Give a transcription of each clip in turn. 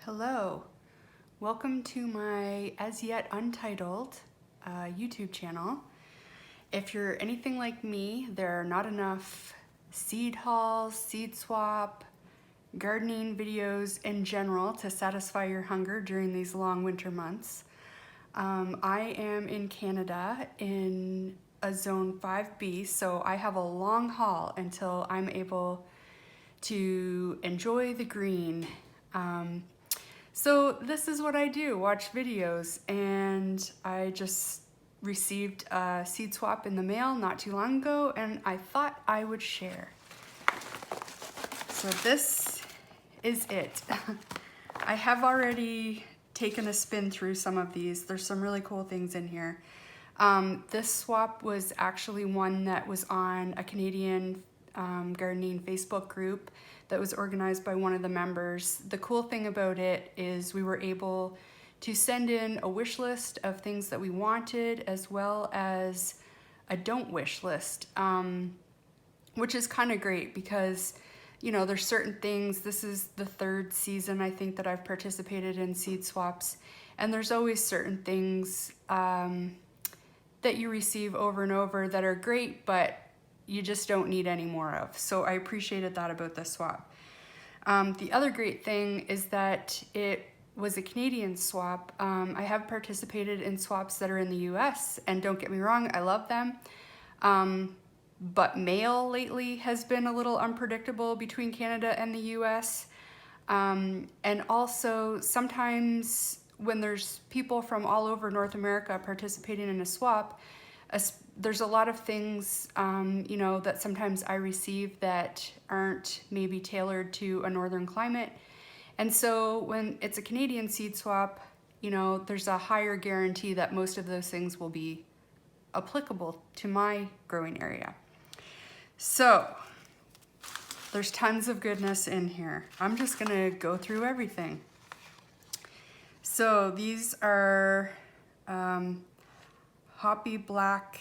Hello, welcome to my as yet untitled YouTube channel. If you're anything like me, there are not enough seed hauls, seed swap, gardening videos in general to satisfy your hunger during these long winter months. I am in Canada in a zone 5B, so I have a long haul until I'm able to enjoy the green. So this is what I do, watch videos, and I just received a seed swap in the mail not too long ago, and I thought I would share. So this is it. I have already taken a spin through some of these. There's some really cool things in here. This swap was actually one that was on a Canadian gardening Facebook group that was organized by one of the members. The cool thing about it is we were able to send in a wish list of things that we wanted, as well as a don't wish list, which is kind of great because, you know, there's certain things. This is the third season, I think, that I've participated in seed swaps, and there's always certain things that you receive over and over that are great, but you just don't need any more of. So I appreciated that about this swap. The other great thing is that it was a Canadian swap. I have participated in swaps that are in the US, and don't get me wrong, I love them. But mail lately has been a little unpredictable between Canada and the US. And also sometimes when there's people from all over North America participating in a swap, there's a lot of things, you know, that sometimes I receive that aren't maybe tailored to a northern climate. And so when it's a Canadian seed swap, you know, there's a higher guarantee that most of those things will be applicable to my growing area. So there's tons of goodness in here. I'm just gonna go through everything. So these are hoppy black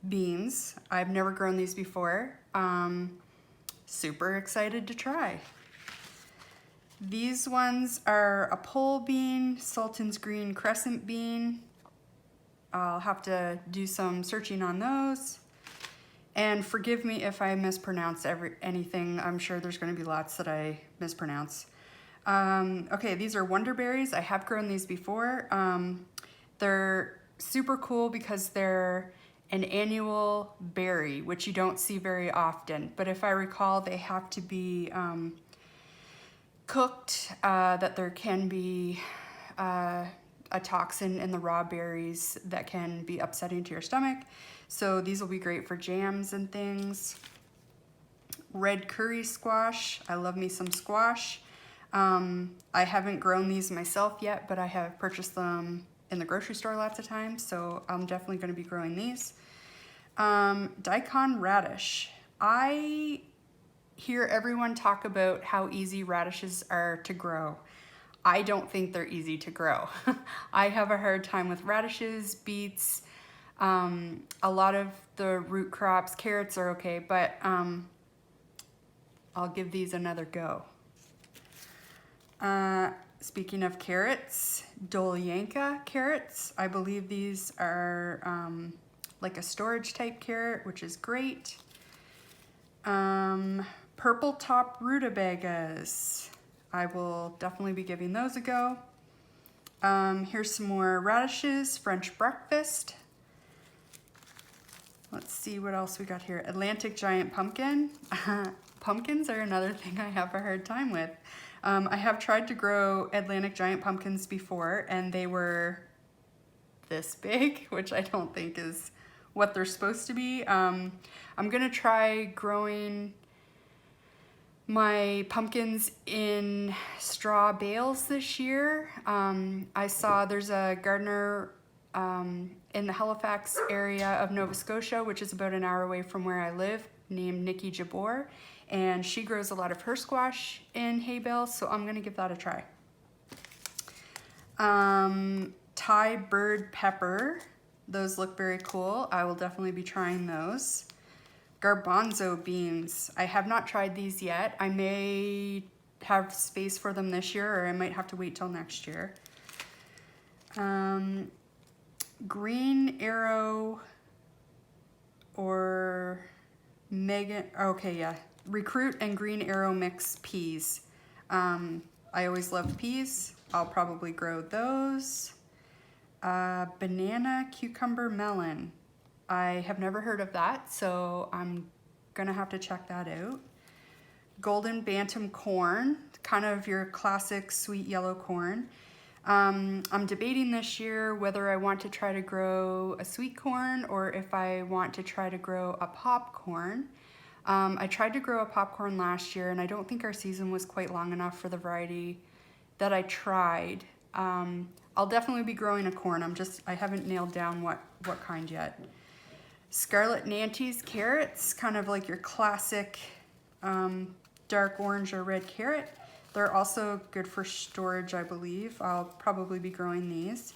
beans. I've never grown these before. Super excited to try. These ones are a pole bean, Sultan's green crescent bean. I'll have to do some searching on those. And forgive me if I mispronounce anything. I'm sure there's going to be lots that I mispronounce. Okay, these are wonderberries. I have grown these before. They're super cool because they're an annual berry, which you don't see very often. But if I recall, they have to be cooked, that there can be a toxin in the raw berries that can be upsetting to your stomach. So these will be great for jams and things. Red curry squash. I love me some squash. I haven't grown these myself yet, but I have purchased them in the grocery store lots of times, so I'm definitely going to be growing these. Daikon radish. I hear everyone talk about how easy radishes are to grow. I don't think they're easy to grow. I have a hard time with radishes, beets, a lot of the root crops. Carrots are okay, but I'll give these another go. Speaking of carrots, Dolyanka carrots. I believe these are like a storage type carrot, which is great. Purple top rutabagas. I will definitely be giving those a go. Here's some more radishes, French breakfast. Let's see what else we got here. Atlantic giant pumpkin. Pumpkins are another thing I have a hard time with. I have tried to grow Atlantic giant pumpkins before, and they were this big, which I don't think is what they're supposed to be. I'm gonna try growing my pumpkins in straw bales this year. I saw there's a gardener in the Halifax area of Nova Scotia, which is about an hour away from where I live, named Nikki Jabor, and she grows a lot of her squash in hay bales, so I'm gonna give that a try. Thai bird pepper. Those look very cool. I will definitely be trying those. Garbanzo beans. I have not tried these yet. I may have space for them this year, or I might have to wait till next year. Green Arrow or Megan, okay, yeah. Recruit and Green Arrow mix peas. I always loved peas. I'll probably grow those. Banana, cucumber, melon. I have never heard of that, so I'm gonna have to check that out. Golden Bantam corn, kind of your classic sweet yellow corn. I'm debating this year whether I want to try to grow a sweet corn or if I want to try to grow a popcorn. I tried to grow a popcorn last year, and I don't think our season was quite long enough for the variety that I tried. I'll definitely be growing a corn. I haven't nailed down what kind yet. Scarlet Nantes carrots, kind of like your classic dark orange or red carrot. They're also good for storage, I believe. I'll probably be growing these.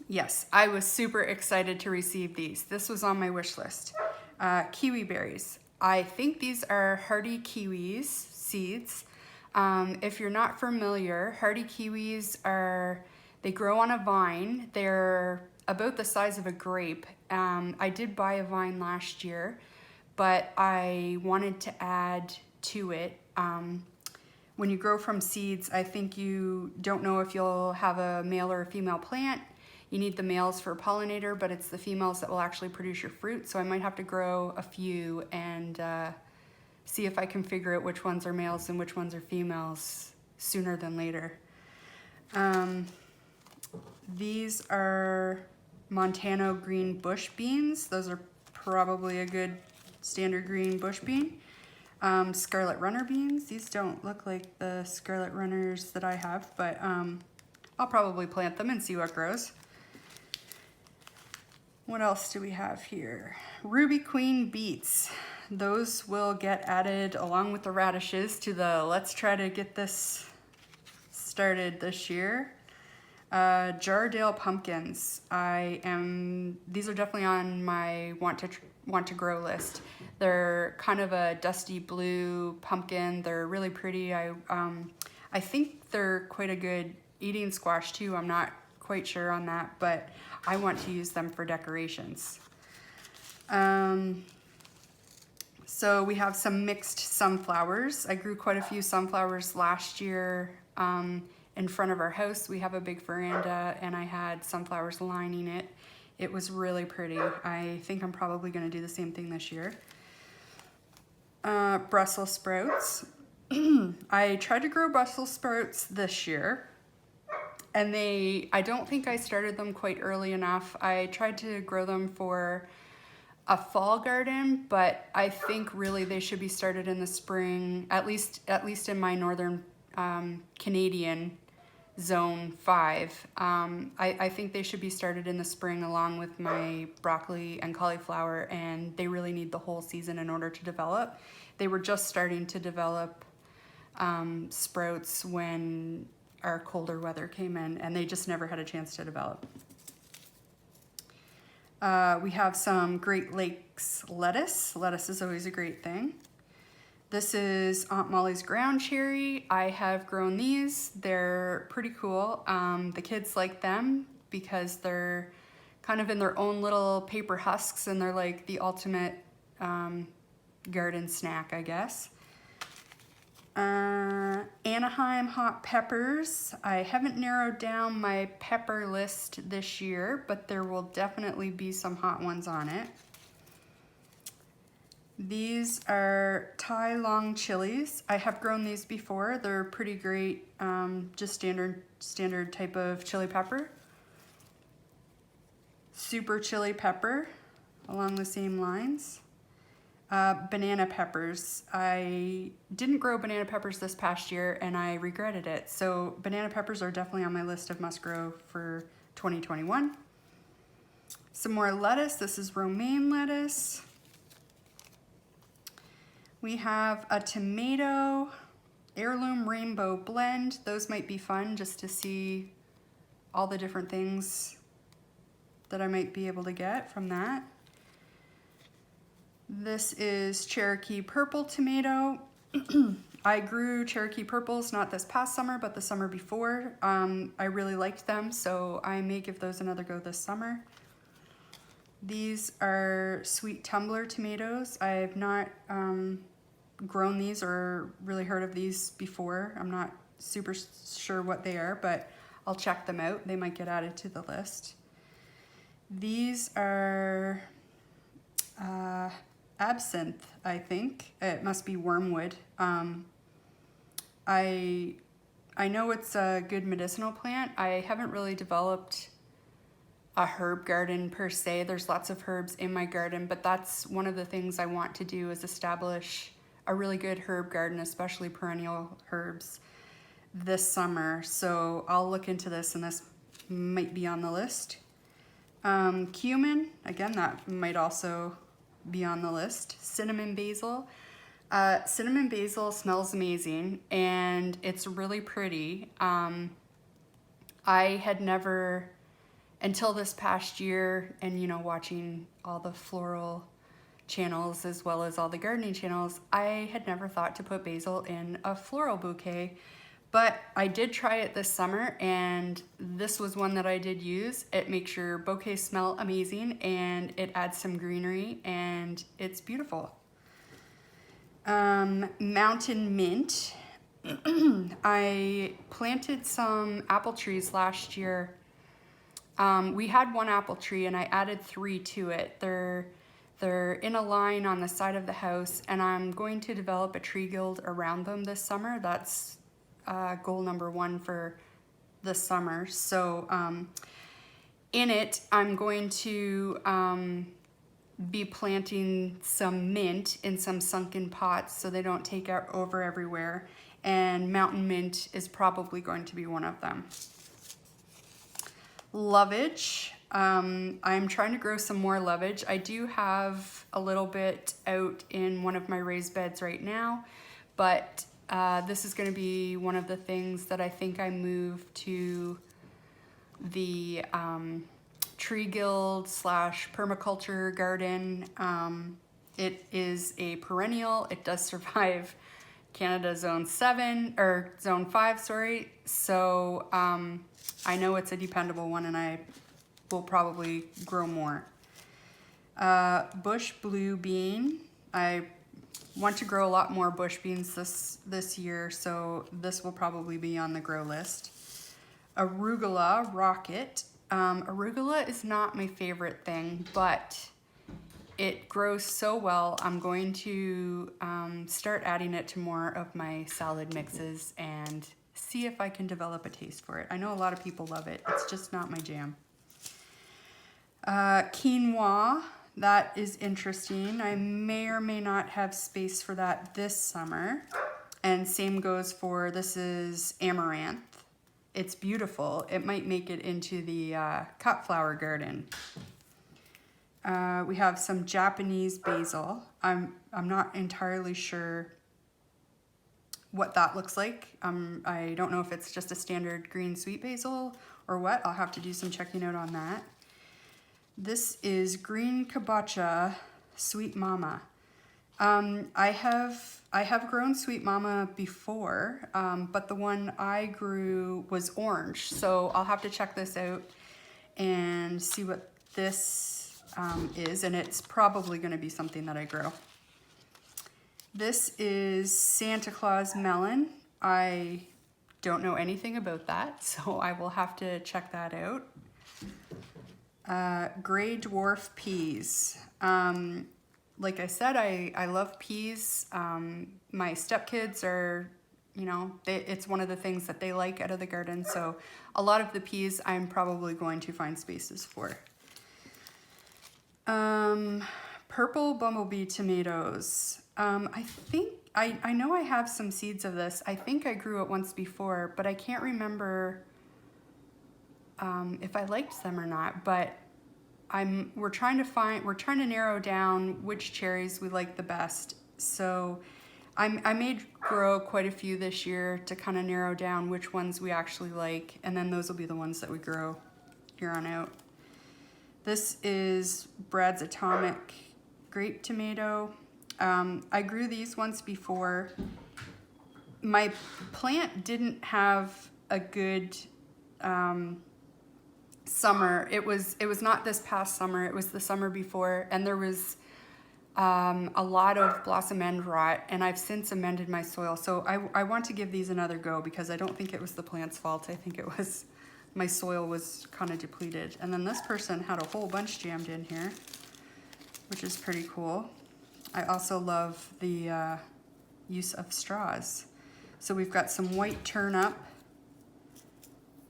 Yes, I was super excited to receive these. This was on my wish list. Kiwi berries. I think these are hardy kiwis seeds. If you're not familiar, hardy kiwis they grow on a vine. They're about the size of a grape. I did buy a vine last year, but I wanted to add to it. When you grow from seeds, I think you don't know if you'll have a male or a female plant. You need the males for pollinator, but it's the females that will actually produce your fruit. So I might have to grow a few and see if I can figure out which ones are males and which ones are females sooner than later. These are Montano green bush beans. Those are probably a good standard green bush bean. Scarlet runner beans. These don't look like the scarlet runners that I have, but I'll probably plant them and see what grows. What else do we have here? Ruby Queen beets. Those will get added along with the radishes to the let's try to get this started this year. Jardale pumpkins. These are definitely on my want to grow list. They're kind of a dusty blue pumpkin. They're really pretty. I think they're quite a good eating squash too. I'm not quite sure on that, but I want to use them for decorations. So we have some mixed sunflowers. I grew quite a few sunflowers last year in front of our house. We have a big veranda and I had sunflowers lining it. It was really pretty. I think I'm probably gonna do the same thing this year. Brussels sprouts. I tried to grow Brussels sprouts this year, and I don't think I started them quite early enough. I tried to grow them for a fall garden, but I think really they should be started in the spring, at least in my northern Canadian zone 5. I think they should be started in the spring along with my broccoli and cauliflower, and they really need the whole season in order to develop. They were just starting to develop sprouts when our colder weather came in, and they just never had a chance to develop. We have some Great Lakes lettuce. Lettuce is always a great thing. This is Aunt Molly's ground cherry. I have grown these. They're pretty cool. The kids like them because they're kind of in their own little paper husks, and they're like the ultimate garden snack, I guess. Anaheim hot peppers. I haven't narrowed down my pepper list this year, but there will definitely be some hot ones on it. These are Thai long chilies. I have grown these before. They're pretty great, just standard type of chili pepper. Super chili pepper, along the same lines. Banana peppers. I didn't grow banana peppers this past year and I regretted it. So banana peppers are definitely on my list of must grow for 2021. Some more lettuce. This is romaine lettuce. We have a tomato heirloom rainbow blend. Those might be fun just to see all the different things that I might be able to get from that. This is Cherokee purple tomato. I grew Cherokee purples, not this past summer, but the summer before. I really liked them, so I may give those another go this summer. These are sweet tumbler tomatoes. I've not grown these or really heard of these before. I'm not super sure what they are, but I'll check them out. They might get added to the list. These are absinthe, I think. It must be wormwood. I know it's a good medicinal plant. I haven't really developed a herb garden per se. There's lots of herbs in my garden, but that's one of the things I want to do is establish a really good herb garden, especially perennial herbs, this summer. So I'll look into this, and this might be on the list. Cumin, again, that might also be on the list. Cinnamon basil. Cinnamon basil smells amazing, and it's really pretty. I had never, until this past year, and you know, watching all the floral channels as well as all the gardening channels, I had never thought to put basil in a floral bouquet. But I did try it this summer, and this was one that I did use. It makes your bouquet smell amazing, and it adds some greenery, and it's beautiful. Mountain mint. I planted some apple trees last year. We had one apple tree, and I added 3 to it. They're in a line on the side of the house, and I'm going to develop a tree guild around them this summer. That's goal number 1 for this summer. So in it, I'm going to be planting some mint in some sunken pots so they don't take over everywhere. And mountain mint is probably going to be one of them. Lovage. I'm trying to grow some more lovage. I do have a little bit out in one of my raised beds right now, but this is going to be one of the things that I think I move to the tree guild / permaculture garden. It is a perennial. It does survive Canada Zone 7 or Zone 5, sorry. So I know it's a dependable one, and I will probably grow more. Bush blue bean. I want to grow a lot more bush beans this year, so this will probably be on the grow list. Arugula rocket. Arugula is not my favorite thing, but it grows so well. I'm going to start adding it to more of my salad mixes and see if I can develop a taste for it. I know a lot of people love it. It's just not my jam. Quinoa. That is interesting. I may or may not have space for that this summer. And same goes for, this is amaranth. It's beautiful. It might make it into the cut flower garden. We have some Japanese basil. I'm not entirely sure what that looks like. I don't know if it's just a standard green sweet basil or what. I'll have to do some checking out on that. This is green kabocha Sweet Mama. I have grown Sweet Mama before, but the one I grew was orange. So I'll have to check this out and see what this is, and it's probably going to be something that I grow. This is Santa Claus melon. I don't know anything about that, so I will have to check that out. Gray dwarf peas. Like I said, I love peas. My stepkids are, you know, it's one of the things that they like out of the garden. So a lot of the peas I'm probably going to find spaces for. Purple bumblebee tomatoes. I think, I know I have some seeds of this. I think I grew it once before, but I can't remember if I liked them or not. But we're trying to narrow down which cherries we like the best. So I may grow quite a few this year to kind of narrow down which ones we actually like, and then those will be the ones that we grow here on out. This is Brad's Atomic grape tomato. I grew these once before. My plant didn't have a good summer. It was not this past summer, it was the summer before, and there was a lot of blossom end rot, and I've since amended my soil. So I want to give these another go because I don't think it was the plant's fault. I think it was my soil was kind of depleted. And then this person had a whole bunch jammed in here, which is pretty cool. I also love the use of straws. So we've got some white turnip,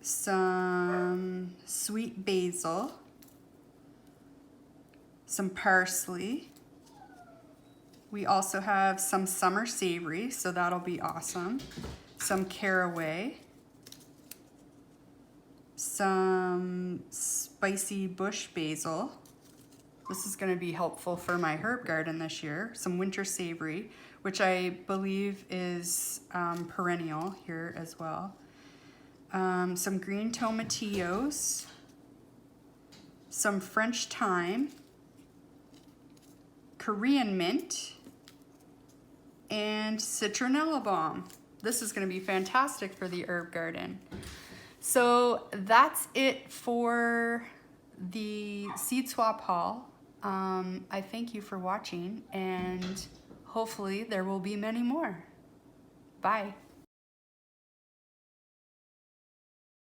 some sweet basil, some parsley. We also have some summer savory, so that'll be awesome. Some caraway, some spicy bush basil. This is going to be helpful for my herb garden this year. Some winter savory, which I believe is perennial here as well. Some green tomatillos, some French thyme, Korean mint, and citronella balm. This is going to be fantastic for the herb garden. So that's it for the seed swap haul. I thank you for watching, and hopefully there will be many more. Bye.